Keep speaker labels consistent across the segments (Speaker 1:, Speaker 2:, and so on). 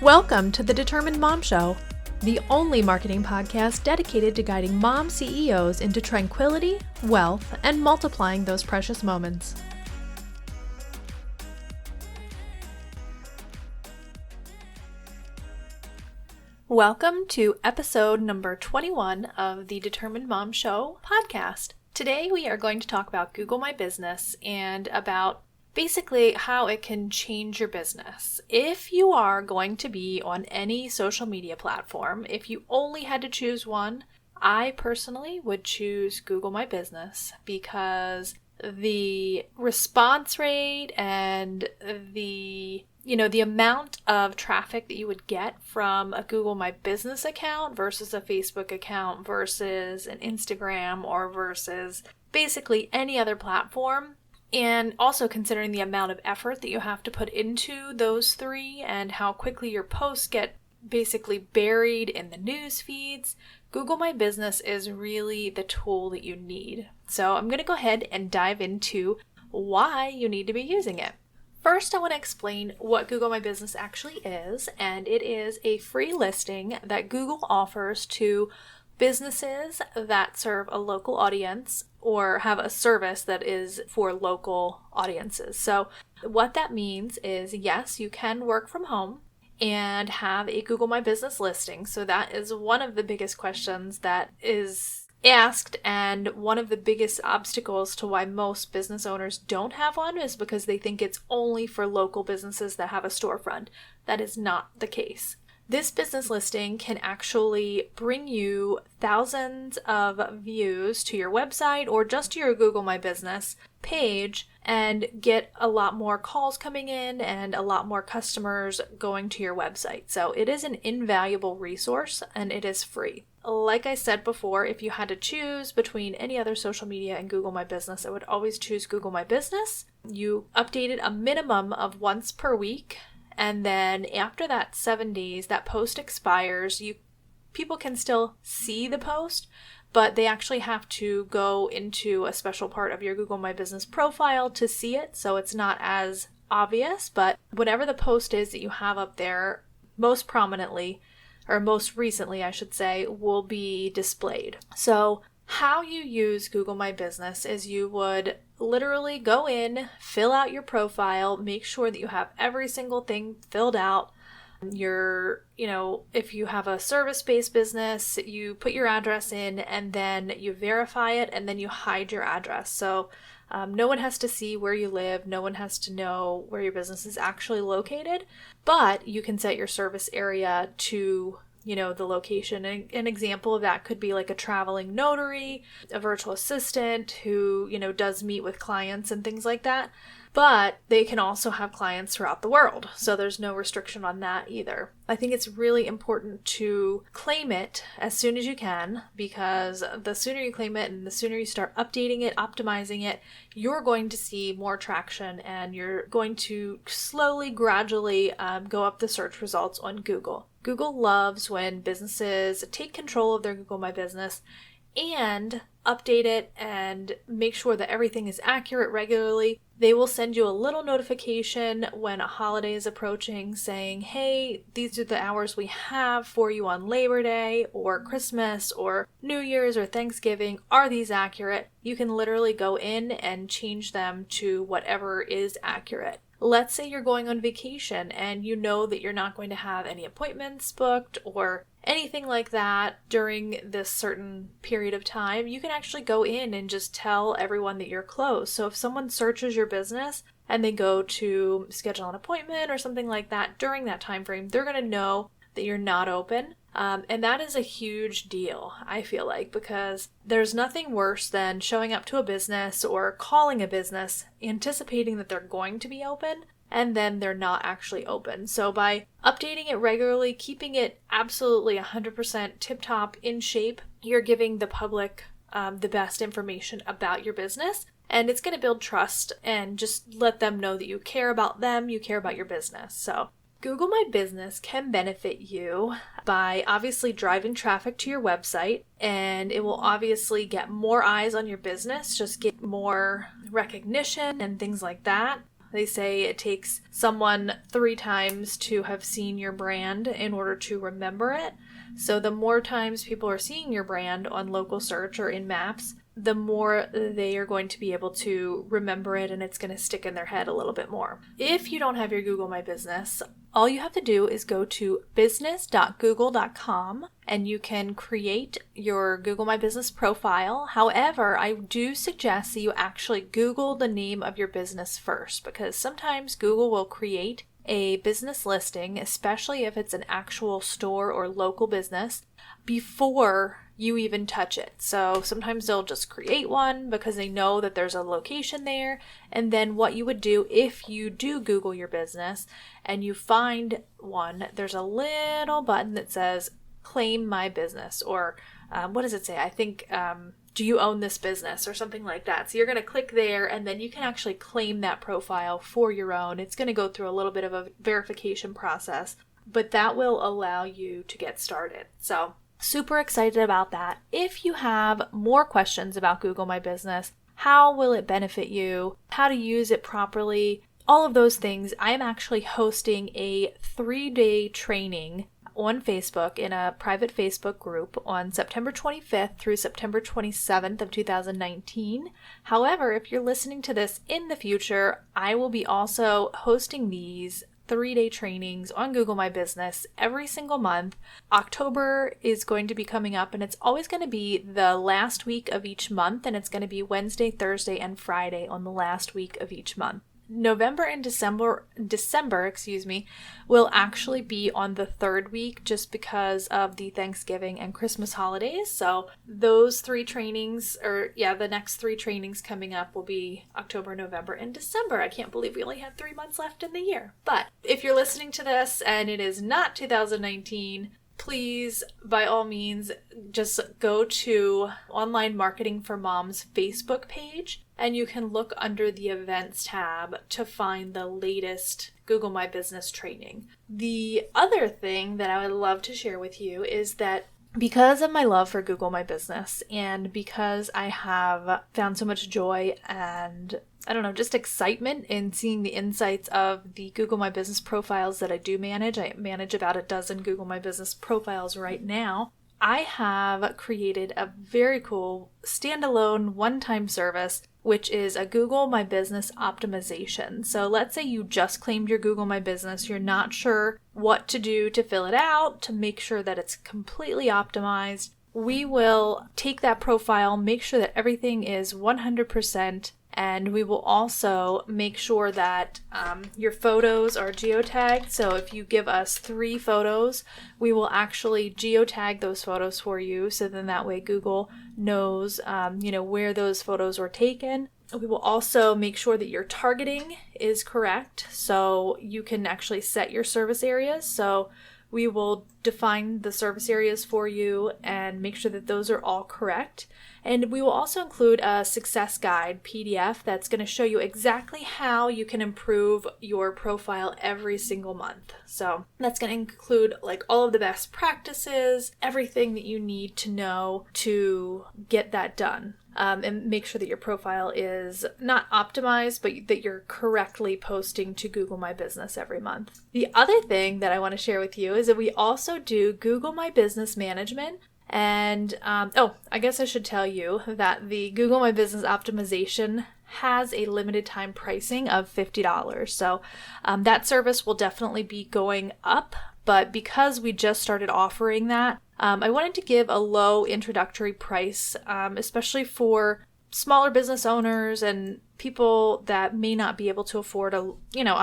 Speaker 1: Welcome to the Determined Mom Show, the only marketing podcast dedicated to guiding mom CEOs into tranquility, wealth, and multiplying those precious moments. Welcome to episode number 21 of the Determined Mom Show podcast. Today we are going to talk about Google My Business and about basically how it can change your business. If you are going to be on any social media platform, if you only had to choose one, I personally would choose Google My Business because the response rate and the amount of traffic that you would get from a Google My Business account versus a Facebook account versus an Instagram or versus basically any other platform. And also considering the amount of effort that you have to put into those three and how quickly your posts get basically buried in the news feeds, Google My Business is really the tool that you need. So I'm going to go ahead and dive into why you need to be using it. First, I want to explain what Google My Business actually is, and it is a free listing that Google offers to businesses that serve a local audience or have a service that is for local audiences. So what that means is, yes, you can work from home and have a Google My Business listing. So that is one of the biggest questions that is asked, and one of the biggest obstacles to why most business owners don't have one is because they think it's only for local businesses that have a storefront. That is not the case. This business listing can actually bring you thousands of views to your website or just to your Google My Business page and get a lot more calls coming in and a lot more customers going to your website. So it is an invaluable resource and it is free. Like I said before, if you had to choose between any other social media and Google My Business, I would always choose Google My Business. You update it a minimum of once per week. And then after that 7 days, that post expires. People can still see the post, but they actually have to go into a special part of your Google My Business profile to see it. So it's not as obvious, but whatever the post is that you have up there, most prominently, or most recently, I should say, will be displayed. So how you use Google My Business is you would literally go in, fill out your profile, make sure that you have every single thing filled out. If you have a service-based business, you put your address in and then you verify it and then you hide your address. So no one has to see where you live. No one has to know where your business is actually located, but you can set your service area to the location. An example of that could be like a traveling notary, a virtual assistant who, does meet with clients and things like that. But they can also have clients throughout the world. So there's no restriction on that either. I think it's really important to claim it as soon as you can, because the sooner you claim it and the sooner you start updating it, optimizing it, you're going to see more traction and you're going to slowly, gradually go up the search results on Google. Google loves when businesses take control of their Google My Business and update it and make sure that everything is accurate regularly. They will send you a little notification when a holiday is approaching saying, hey, these are the hours we have for you on Labor Day or Christmas or New Year's or Thanksgiving. Are these accurate? You can literally go in and change them to whatever is accurate. Let's say you're going on vacation and you know that you're not going to have any appointments booked or anything like that during this certain period of time. You can actually go in and just tell everyone that you're closed. So if someone searches your business and they go to schedule an appointment or something like that during that time frame, they're going to know that you're not open. And that is a huge deal, I feel like, because there's nothing worse than showing up to a business or calling a business, anticipating that they're going to be open, and then they're not actually open. So by updating it regularly, keeping it absolutely 100% tip-top in shape, you're giving the public the best information about your business. And it's going to build trust and just let them know that you care about them, you care about your business. So Google My Business can benefit you by obviously driving traffic to your website, and it will obviously get more eyes on your business, just get more recognition and things like that. They say it takes someone 3 times to have seen your brand in order to remember it. So the more times people are seeing your brand on local search or in maps, the more they are going to be able to remember it, and it's going to stick in their head a little bit more. If you don't have your Google My Business, all you have to do is go to business.google.com and you can create your Google My Business profile. However, I do suggest that you actually Google the name of your business first, because sometimes Google will create a business listing, especially if it's an actual store or local business, before you even touch it. So sometimes they'll just create one because they know that there's a location there. And then what you would do if you do Google your business and you find one, there's a little button that says claim my business, or what does it say? I think, do you own this business, or something like that. So you're going to click there, and then you can actually claim that profile for your own. It's going to go through a little bit of a verification process, but that will allow you to get started. So super excited about that. If you have more questions about Google My Business, how will it benefit you, how to use it properly, all of those things, I am actually hosting a 3-day training on Facebook in a private Facebook group on September 25th through September 27th of 2019. However, if you're listening to this in the future, I will be also hosting these 3-day trainings on Google My Business every single month. October is going to be coming up, and it's always going to be the last week of each month, and it's going to be Wednesday, Thursday, and Friday on the last week of each month. November and December, will actually be on the 3rd week just because of the Thanksgiving and Christmas holidays. So those 3 trainings, the next 3 trainings coming up will be October, November, and December. I can't believe we only have 3 months left in the year. But if you're listening to this and it is not 2019, please, by all means, just go to Online Marketing for Moms Facebook page, and you can look under the events tab to find the latest Google My Business training. The other thing that I would love to share with you is that because of my love for Google My Business, and because I have found so much joy and just excitement in seeing the insights of the Google My Business profiles that I do manage. I manage about a dozen Google My Business profiles right now. I have created a very cool standalone one-time service, which is a Google My Business optimization. So let's say you just claimed your Google My Business. You're not sure what to do to fill it out, to make sure that it's completely optimized. We will take that profile, make sure that everything is 100%, and we will also make sure that your photos are geotagged. So if you give us 3 photos, we will actually geotag those photos for you. So then that way Google knows, where those photos were taken. We will also make sure that your targeting is correct. So you can actually set your service areas. So we will define the service areas for you and make sure that those are all correct. And we will also include a success guide PDF that's going to show you exactly how you can improve your profile every single month. So that's going to include all of the best practices, everything that you need to know to get that done. And make sure that your profile is not optimized, but that you're correctly posting to Google My Business every month. The other thing that I want to share with you is that we also do Google My Business Management. And, I guess I should tell you that the Google My Business optimization has a limited time pricing of $50. So that service will definitely be going up, but because we just started offering that, I wanted to give a low introductory price, especially for smaller business owners and people that may not be able to afford a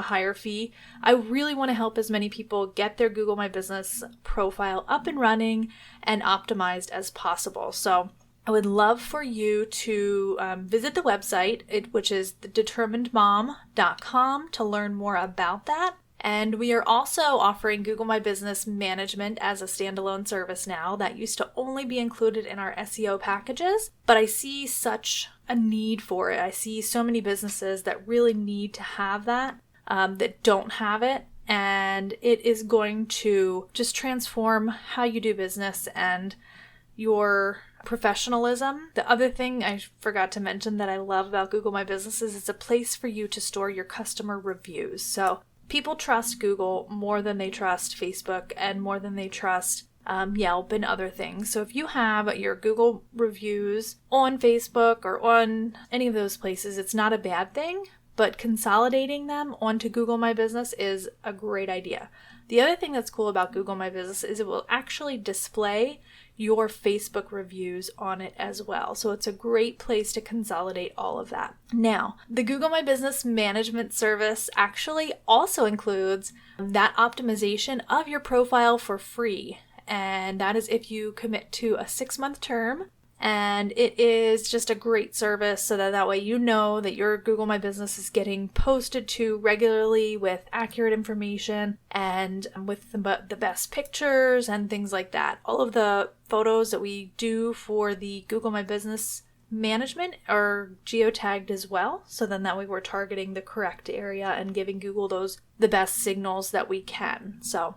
Speaker 1: higher fee. I really want to help as many people get their Google My Business profile up and running and optimized as possible. So I would love for you to visit the website, which is determinedmom.com, to learn more about that. And we are also offering Google My Business Management as a standalone service now. That used to only be included in our SEO packages, but I see such a need for it. I see so many businesses that really need to have that, that don't have it. And it is going to just transform how you do business and your professionalism. The other thing I forgot to mention that I love about Google My Business is it's a place for you to store your customer reviews. So people trust Google more than they trust Facebook and more than they trust Yelp and other things. So if you have your Google reviews on Facebook or on any of those places, it's not a bad thing, but consolidating them onto Google My Business is a great idea. The other thing that's cool about Google My Business is it will actually display your Facebook reviews on it as well. So it's a great place to consolidate all of that. Now, the Google My Business management service actually also includes that optimization of your profile for free. And that is if you commit to a 6-month term. And it is just a great service so that way you know that your Google My Business is getting posted to regularly with accurate information and with the best pictures and things like that. All of the photos that we do for the Google My Business management are geotagged as well. So then that way we're targeting the correct area and giving Google the best signals that we can. So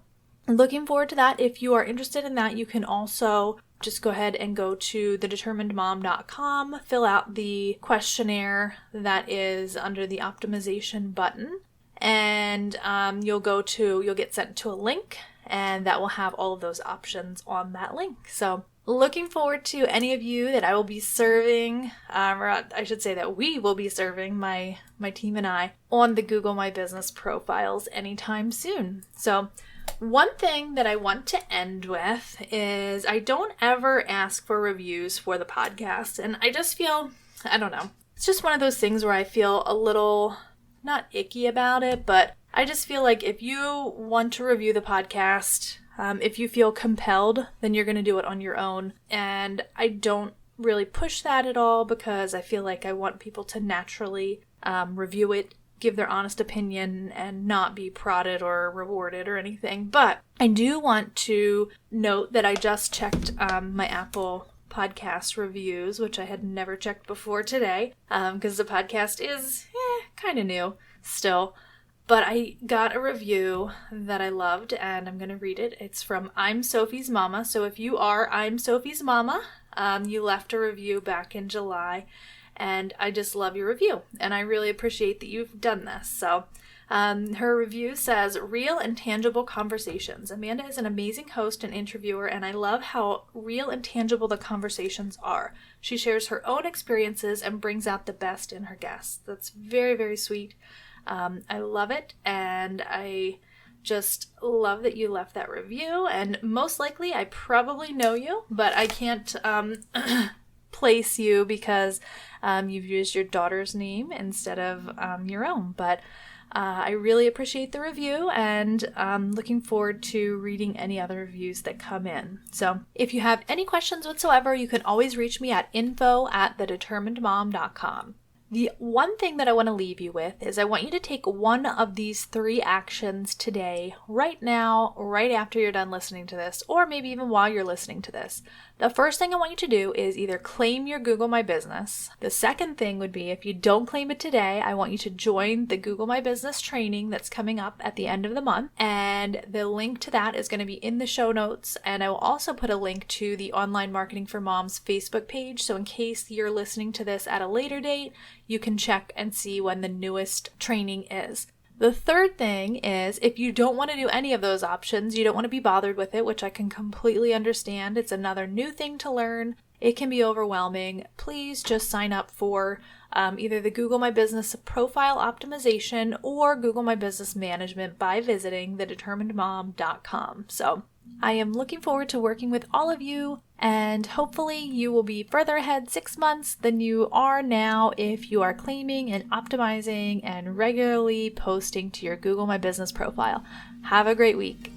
Speaker 1: looking forward to that. If you are interested in that, you can also just go ahead and go to thedeterminedmom.com, fill out the questionnaire that is under the optimization button, and you'll get sent to a link, and that will have all of those options on that link. So looking forward to any of you that I will be serving, or I should say that we will be serving, my team and I, on the Google My Business profiles anytime soon. So one thing that I want to end with is I don't ever ask for reviews for the podcast. And I just feel, I don't know, it's just one of those things where I feel a little, not icky about it, but I just feel like if you want to review the podcast, if you feel compelled, then you're going to do it on your own. And I don't really push that at all because I feel like I want people to naturally review it, give their honest opinion, and not be prodded or rewarded or anything. But I do want to note that I just checked my Apple podcast reviews, which I had never checked before today, because the podcast is kind of new still. But I got a review that I loved, and I'm going to read it. It's from I'm Sophie's Mama. So if you are I'm Sophie's Mama, you left a review back in July, and I just love your review, and I really appreciate that you've done this. So her review says, real and tangible conversations. Amanda is an amazing host and interviewer, and I love how real and tangible the conversations are. She shares her own experiences and brings out the best in her guests. That's very, very sweet. I love it, and I just love that you left that review, and most likely I probably know you, but I can't place you because you've used your daughter's name instead of your own. But I really appreciate the review, and looking forward to reading any other reviews that come in. So if you have any questions whatsoever, you can always reach me at info@thedeterminedmom.com. The one thing that I want to leave you with is I want you to take one of these 3 actions today, right now, right after you're done listening to this, or maybe even while you're listening to this. The first thing I want you to do is either claim your Google My Business. The second thing would be, if you don't claim it today, I want you to join the Google My Business training that's coming up at the end of the month. And the link to that is going to be in the show notes. And I will also put a link to the Online Marketing for Moms Facebook page. So in case you're listening to this at a later date, you can check and see when the newest training is. The third thing is, if you don't want to do any of those options, you don't want to be bothered with it, which I can completely understand. It's another new thing to learn. It can be overwhelming. Please just sign up for either the Google My Business profile optimization or Google My Business management by visiting thedeterminedmom.com. So I am looking forward to working with all of you, and hopefully you will be further ahead 6 months than you are now if you are claiming and optimizing and regularly posting to your Google My Business profile. Have a great week.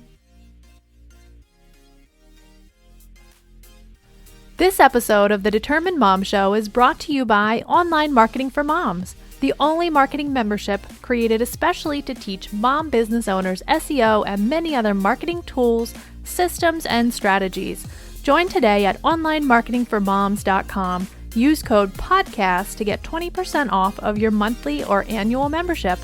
Speaker 1: This episode of The Determined Mom Show is brought to you by Online Marketing for Moms, the only marketing membership created especially to teach mom business owners SEO and many other marketing tools, systems, and strategies. Join today at onlinemarketingformoms.com. Use code PODCAST to get 20% off of your monthly or annual membership.